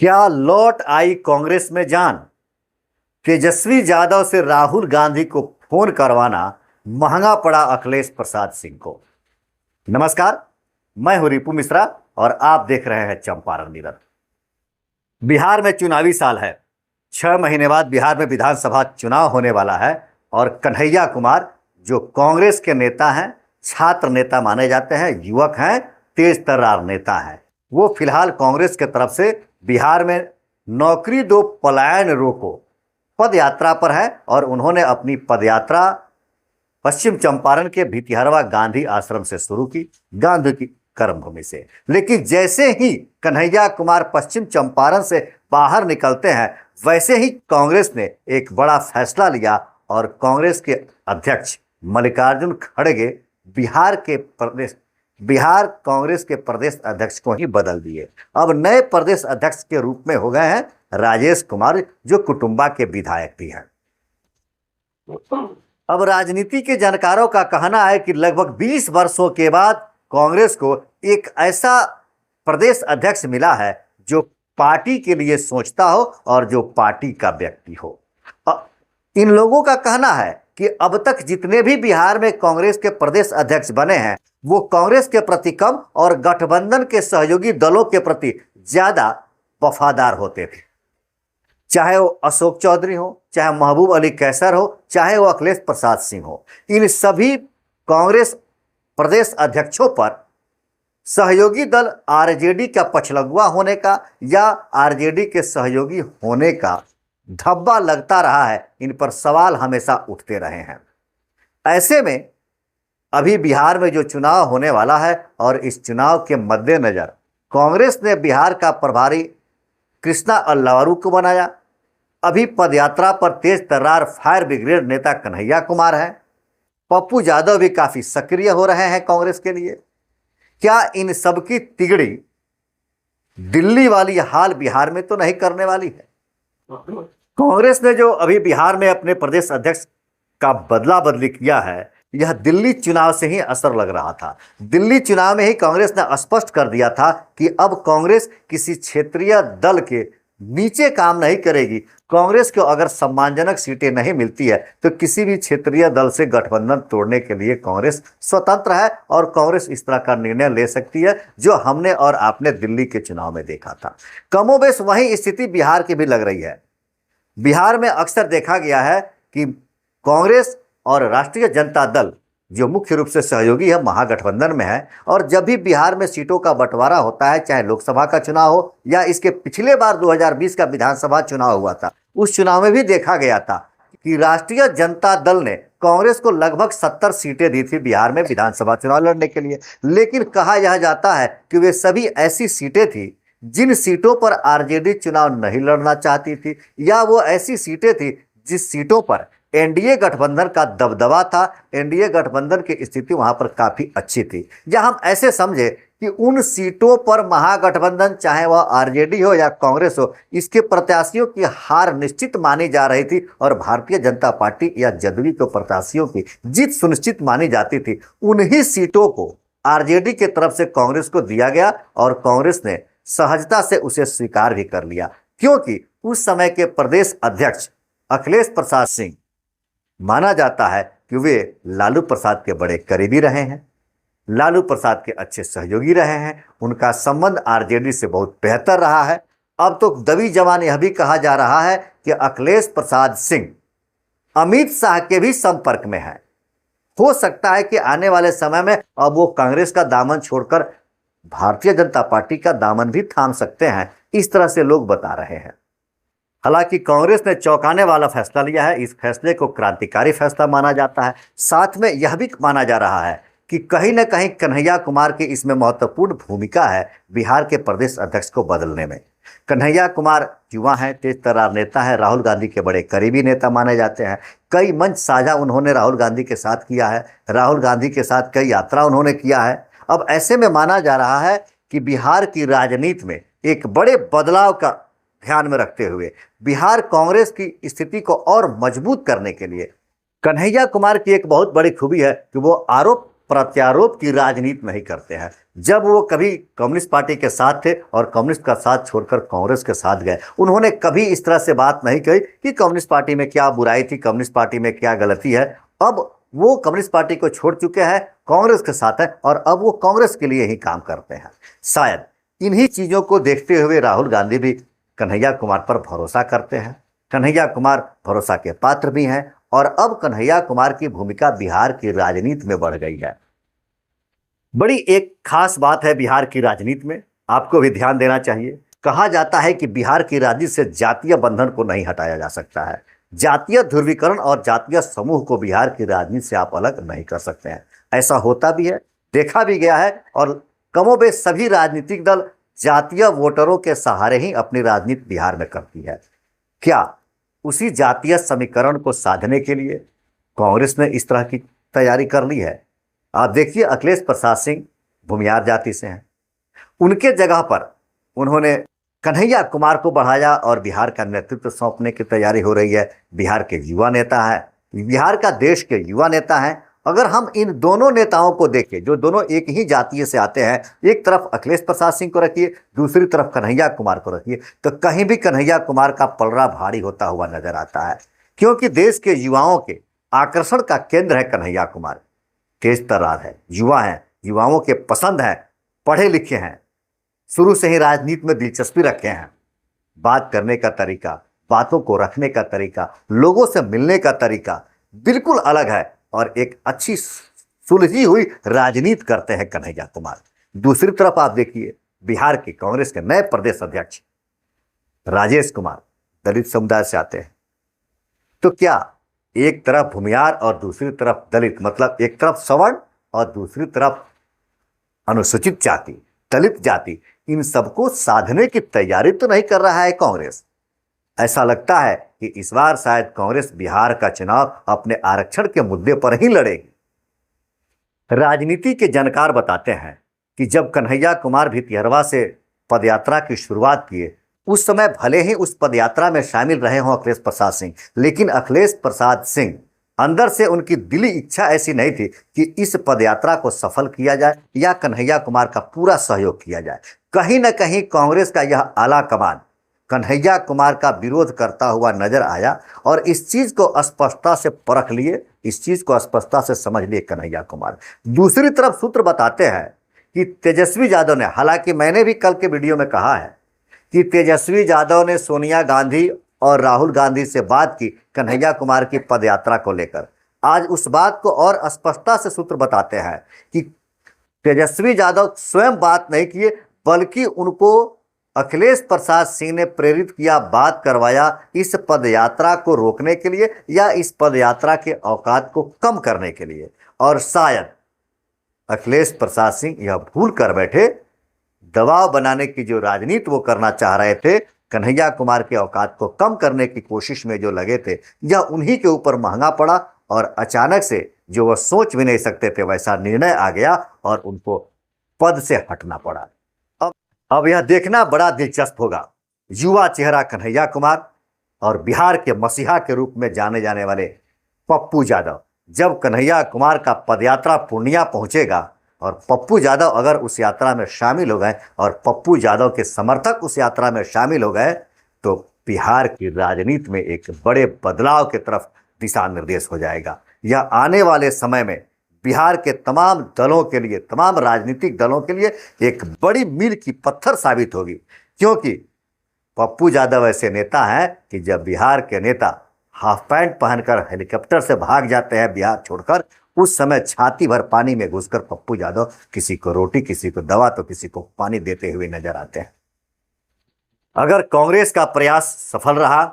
क्या लौट आई कांग्रेस में जान? तेजस्वी यादव से राहुल गांधी को फोन करवाना महंगा पड़ा अखिलेश प्रसाद सिंह को। नमस्कार, मैं हूं रिपु मिश्रा और आप देख रहे हैं चंपारण नीरद। बिहार में चुनावी साल है। 6 महीने बाद बिहार में विधानसभा चुनाव होने वाला है और कन्हैया कुमार जो कांग्रेस के नेता हैं, छात्र नेता माने जाते हैं, युवक हैं, तेज तर्रार नेता हैं, वो फिलहाल कांग्रेस के तरफ से बिहार में नौकरी दो पलायन रोको पद यात्रा पर है और उन्होंने अपनी पदयात्रा पश्चिम चंपारण के भितिहरवा गांधी आश्रम से शुरू की, गांधी की कर्मभूमि से। लेकिन जैसे ही कन्हैया कुमार पश्चिम चंपारण से बाहर निकलते हैं, वैसे ही कांग्रेस ने एक बड़ा फैसला लिया और कांग्रेस के अध्यक्ष मल्लिकार्जुन खड़गे बिहार कांग्रेस के प्रदेश अध्यक्ष को ही बदल दिए। अब नए प्रदेश अध्यक्ष के रूप में हो गए हैं राजेश कुमार, जो कुटुंबा के विधायक भी हैं। अब राजनीति के जानकारों का कहना है कि लगभग 20 वर्षों के बाद कांग्रेस को एक ऐसा प्रदेश अध्यक्ष मिला है जो पार्टी के लिए सोचता हो और जो पार्टी का व्यक्ति हो। इन लोगों का कहना है कि अब तक जितने भी बिहार में कांग्रेस के प्रदेश अध्यक्ष बने हैं वो कांग्रेस के प्रति कम और गठबंधन के सहयोगी दलों के प्रति ज्यादा वफादार होते थे। चाहे वो अशोक चौधरी हो, चाहे महबूब अली कैसर हो, चाहे वो अखिलेश प्रसाद सिंह हो, इन सभी कांग्रेस प्रदेश अध्यक्षों पर सहयोगी दल आरजेडी का पछलगुआ होने का या आरजेडी के सहयोगी होने का धब्बा लगता रहा है। इन पर सवाल हमेशा उठते रहे हैं। ऐसे में अभी बिहार में जो चुनाव होने वाला है और इस चुनाव के मद्देनजर कांग्रेस ने बिहार का प्रभारी कृष्णा अल्लावरू को बनाया। अभी पदयात्रा पर तेज तर्रार फायर ब्रिगेड नेता कन्हैया कुमार हैं। पप्पू यादव भी काफी सक्रिय हो रहे हैं कांग्रेस के लिए। क्या इन सबकी तिगड़ी दिल्ली वाली हाल बिहार में तो नहीं करने वाली है? कांग्रेस ने जो अभी बिहार में अपने प्रदेश अध्यक्ष का बदला बदली किया है, यह दिल्ली चुनाव से ही असर लग रहा था। दिल्ली चुनाव में ही कांग्रेस ने स्पष्ट कर दिया था कि अब कांग्रेस किसी क्षेत्रीय दल के नीचे काम नहीं करेगी। कांग्रेस को अगर सम्मानजनक सीटें नहीं मिलती है तो किसी भी क्षेत्रीय दल से गठबंधन तोड़ने के लिए कांग्रेस स्वतंत्र है और कांग्रेस इस तरह का निर्णय ले सकती है, जो हमने और आपने दिल्ली के चुनाव में देखा था। कमोबेश वही स्थिति बिहार की भी लग रही है। बिहार में अक्सर देखा गया है कि कांग्रेस और राष्ट्रीय जनता दल जो मुख्य रूप से सहयोगी है, महागठबंधन में है, और जब भी बिहार में सीटों का बंटवारा होता है, चाहे लोकसभा का चुनाव हो या इसके पिछले बार 2020 का विधानसभा चुनाव हुआ था, उस चुनाव में भी देखा गया था कि राष्ट्रीय जनता दल ने कांग्रेस को लगभग 70 सीटें दी थी बिहार में विधानसभा चुनाव लड़ने के लिए। लेकिन कहा यह जाता है कि वे सभी ऐसी सीटें थी जिन सीटों पर आरजेडी चुनाव नहीं लड़ना चाहती थी, या वो ऐसी सीटें थी जिस सीटों पर एनडीए गठबंधन का दबदबा था। एनडीए गठबंधन की स्थिति वहां पर काफी अच्छी थी, या हम ऐसे समझे कि उन सीटों पर महागठबंधन, चाहे वह आरजेडी हो या कांग्रेस हो, इसके प्रत्याशियों की हार निश्चित मानी जा रही थी और भारतीय जनता पार्टी या जदयू के प्रत्याशियों की जीत सुनिश्चित मानी जाती थी। उन्हीं सीटों को आरजेडी के तरफ से कांग्रेस को दिया गया और कांग्रेस ने सहजता से उसे स्वीकार भी कर लिया, क्योंकि उस समय के प्रदेश अध्यक्ष अखिलेश प्रसाद सिंह माना जाता है कि वे लालू प्रसाद के बड़े करीबी रहे हैं, लालू प्रसाद के अच्छे सहयोगी रहे हैं, उनका संबंध आरजेडी से बहुत बेहतर रहा है। अब तो दबी जबान यह भी कहा जा रहा है कि अखिलेश प्रसाद सिंह अमित शाह के भी संपर्क में है। हो सकता है कि आने वाले समय में अब वो कांग्रेस का दामन छोड़कर भारतीय जनता पार्टी का दामन भी थाम सकते हैं, इस तरह से लोग बता रहे हैं। हालांकि कांग्रेस ने चौंकाने वाला फैसला लिया है। इस फैसले को क्रांतिकारी फैसला माना जाता है। साथ में यह भी माना जा रहा है कि कहीं न कहीं कन्हैया कुमार की इसमें महत्वपूर्ण भूमिका है बिहार के प्रदेश अध्यक्ष को बदलने में। कन्हैया कुमार युवा हैं, तेज तर्रार नेता है, राहुल गांधी के बड़े करीबी नेता माने जाते हैं। कई मंच साझा उन्होंने राहुल गांधी के साथ किया है, राहुल गांधी के साथ कई यात्रा उन्होंने किया है। अब ऐसे में माना जा रहा है कि बिहार की राजनीति में एक बड़े बदलाव का ध्यान में रखते हुए बिहार कांग्रेस की स्थिति को और मजबूत करने के लिए कन्हैया कुमार की एक बहुत बड़ी खूबी है कि वो आरोप प्रत्यारोप की राजनीति नहीं करते हैं। जब वो कभी कम्युनिस्ट पार्टी के साथ थे और कम्युनिस्ट का साथ छोड़कर कांग्रेस के साथ गए, उन्होंने कभी इस तरह से बात नहीं कही कि कम्युनिस्ट पार्टी में क्या बुराई थी, कम्युनिस्ट पार्टी में क्या गलती है। अब वो कम्युनिस्ट पार्टी को छोड़ चुके हैं, कांग्रेस के साथ है और अब वो कांग्रेस के लिए ही काम करते हैं। शायद इन्हीं चीजों को देखते हुए राहुल गांधी भी कन्हैया कुमार पर भरोसा करते हैं। कन्हैया कुमार भरोसा के पात्र भी हैं और अब कन्हैया कुमार की भूमिका बिहार की राजनीति में बढ़ गई है। बड़ी एक खास बात है बिहार की राजनीति में, आपको भी ध्यान देना चाहिए। कहा जाता है कि बिहार की राजनीति से जातीय बंधन को नहीं हटाया जा सकता है। जातीय ध्रुवीकरण और जातीय समूह को बिहार की राजनीति से आप अलग नहीं कर सकते हैं। ऐसा होता भी है, देखा भी गया है और कमोबेश सभी राजनीतिक दल जातीय वोटरों के सहारे ही अपनी राजनीति बिहार में करती है। क्या उसी जातीय समीकरण को साधने के लिए कांग्रेस ने इस तरह की तैयारी कर ली है? आप देखिए, अखिलेश प्रसाद सिंह भूमियार जाति से हैं, उनके जगह पर उन्होंने कन्हैया कुमार को बढ़ाया और बिहार का नेतृत्व सौंपने की तैयारी हो रही है। बिहार के युवा नेता है, बिहार का देश के युवा नेता हैं। अगर हम इन दोनों नेताओं को देखें, जो दोनों एक ही जातीय से आते हैं, एक तरफ अखिलेश प्रसाद सिंह को रखिए, दूसरी तरफ कन्हैया कुमार को रखिए, तो कहीं भी कन्हैया कुमार का पलड़ा भारी होता हुआ नजर आता है। क्योंकि देश के युवाओं के आकर्षण का केंद्र है कन्हैया कुमार। तेज तर्रार है, युवा हैं, युवाओं के पसंद हैं, पढ़े लिखे हैं, शुरू से ही राजनीति में दिलचस्पी रखे हैं। बात करने का तरीका, बातों को रखने का तरीका, लोगों से मिलने का तरीका बिल्कुल अलग है और एक अच्छी सुलझी हुई राजनीति करते हैं कन्हैया कुमार। दूसरी तरफ आप देखिए, बिहार के कांग्रेस के नए प्रदेश अध्यक्ष राजेश कुमार दलित समुदाय से आते हैं। तो क्या एक तरफ भूमियार और दूसरी तरफ दलित, मतलब एक तरफ सवर्ण और दूसरी तरफ अनुसूचित जाति, दलित जाति, इन सबको साधने की तैयारी तो नहीं कर रहा है कांग्रेस? ऐसा लगता है कि इस बार शायद कांग्रेस बिहार का चुनाव अपने आरक्षण के मुद्दे पर ही लड़ेगी। राजनीति के जानकार बताते हैं कि जब कन्हैया कुमार भी तिहरवा से पदयात्रा की शुरुआत किए, उस समय भले ही उस पदयात्रा में शामिल रहे हों अखिलेश प्रसाद सिंह, लेकिन अखिलेश प्रसाद सिंह अंदर से उनकी दिली इच्छा ऐसी नहीं थी कि इस पदयात्रा को सफल किया जाए या कन्हैया कुमार का पूरा सहयोग किया जाए। कहीं न कहीं कांग्रेस का यह आला कमान कन्हैया कुमार का विरोध करता हुआ नजर आया और इस चीज को स्पष्टता से परख लिए, इस चीज को स्पष्टता से समझ लिए कन्हैया कुमार। दूसरी तरफ सूत्र बताते हैं कि तेजस्वी यादव ने, हालांकि मैंने भी कल के वीडियो में कहा है कि तेजस्वी यादव ने सोनिया गांधी और राहुल गांधी से बात की कन्हैया कुमार की पदयात्रा को लेकर। आज उस बात को और स्पष्टता से सूत्र बताते हैं कि तेजस्वी यादव स्वयं बात नहीं किए, बल्कि उनको अखिलेश प्रसाद सिंह ने प्रेरित किया, बात करवाया इस पदयात्रा को रोकने के लिए या इस पदयात्रा के औकात को कम करने के लिए। और शायद अखिलेश प्रसाद सिंह यह भूल कर बैठे, दबाव बनाने की जो राजनीति वो करना चाह रहे थे, कन्हैया कुमार के औकात को कम करने की कोशिश में जो लगे थे, यह उन्हीं के ऊपर महंगा पड़ा और अचानक से जो वह सोच भी नहीं सकते थे वैसा निर्णय आ गया और उनको पद से हटना पड़ा। अब यह देखना बड़ा दिलचस्प होगा, युवा चेहरा कन्हैया कुमार और बिहार के मसीहा के रूप में जाने जाने वाले पप्पू यादव, जब कन्हैया कुमार का पदयात्रा पूर्णिया पहुंचेगा और पप्पू यादव अगर उस यात्रा में शामिल हो गए और पप्पू यादव के समर्थक उस यात्रा में शामिल हो गए, तो बिहार की राजनीति में एक बड़े बदलाव की तरफ दिशा निर्देश हो जाएगा। यह आने वाले समय में बिहार के तमाम दलों के लिए, तमाम राजनीतिक दलों के लिए एक बड़ी मील की पत्थर साबित होगी। क्योंकि पप्पू यादव ऐसे नेता हैं कि जब बिहार के नेता हाफ पैंट पहनकर हेलीकॉप्टर से भाग जाते हैं बिहार छोड़कर, उस समय छाती भर पानी में घुसकर पप्पू यादव किसी को रोटी, किसी को दवा तो किसी को पानी देते हुए नजर आते हैं। अगर कांग्रेस का प्रयास सफल रहा,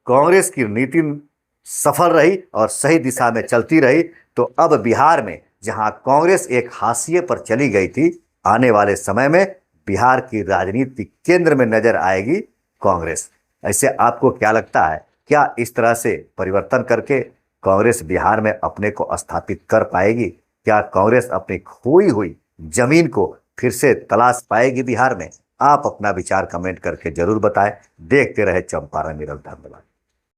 कांग्रेस की नीति सफल रही और सही दिशा में चलती रही, तो अब बिहार में जहां कांग्रेस एक हाशिए पर चली गई थी, आने वाले समय में बिहार की राजनीति केंद्र में नजर आएगी कांग्रेस। ऐसे आपको क्या लगता है, क्या इस तरह से परिवर्तन करके कांग्रेस बिहार में अपने को स्थापित कर पाएगी? क्या कांग्रेस अपनी खोई हुई जमीन को फिर से तलाश पाएगी बिहार में? आप अपना विचार कमेंट करके जरूर बताएं। देखते रहे चंपारण मिरर। धन्यवाद।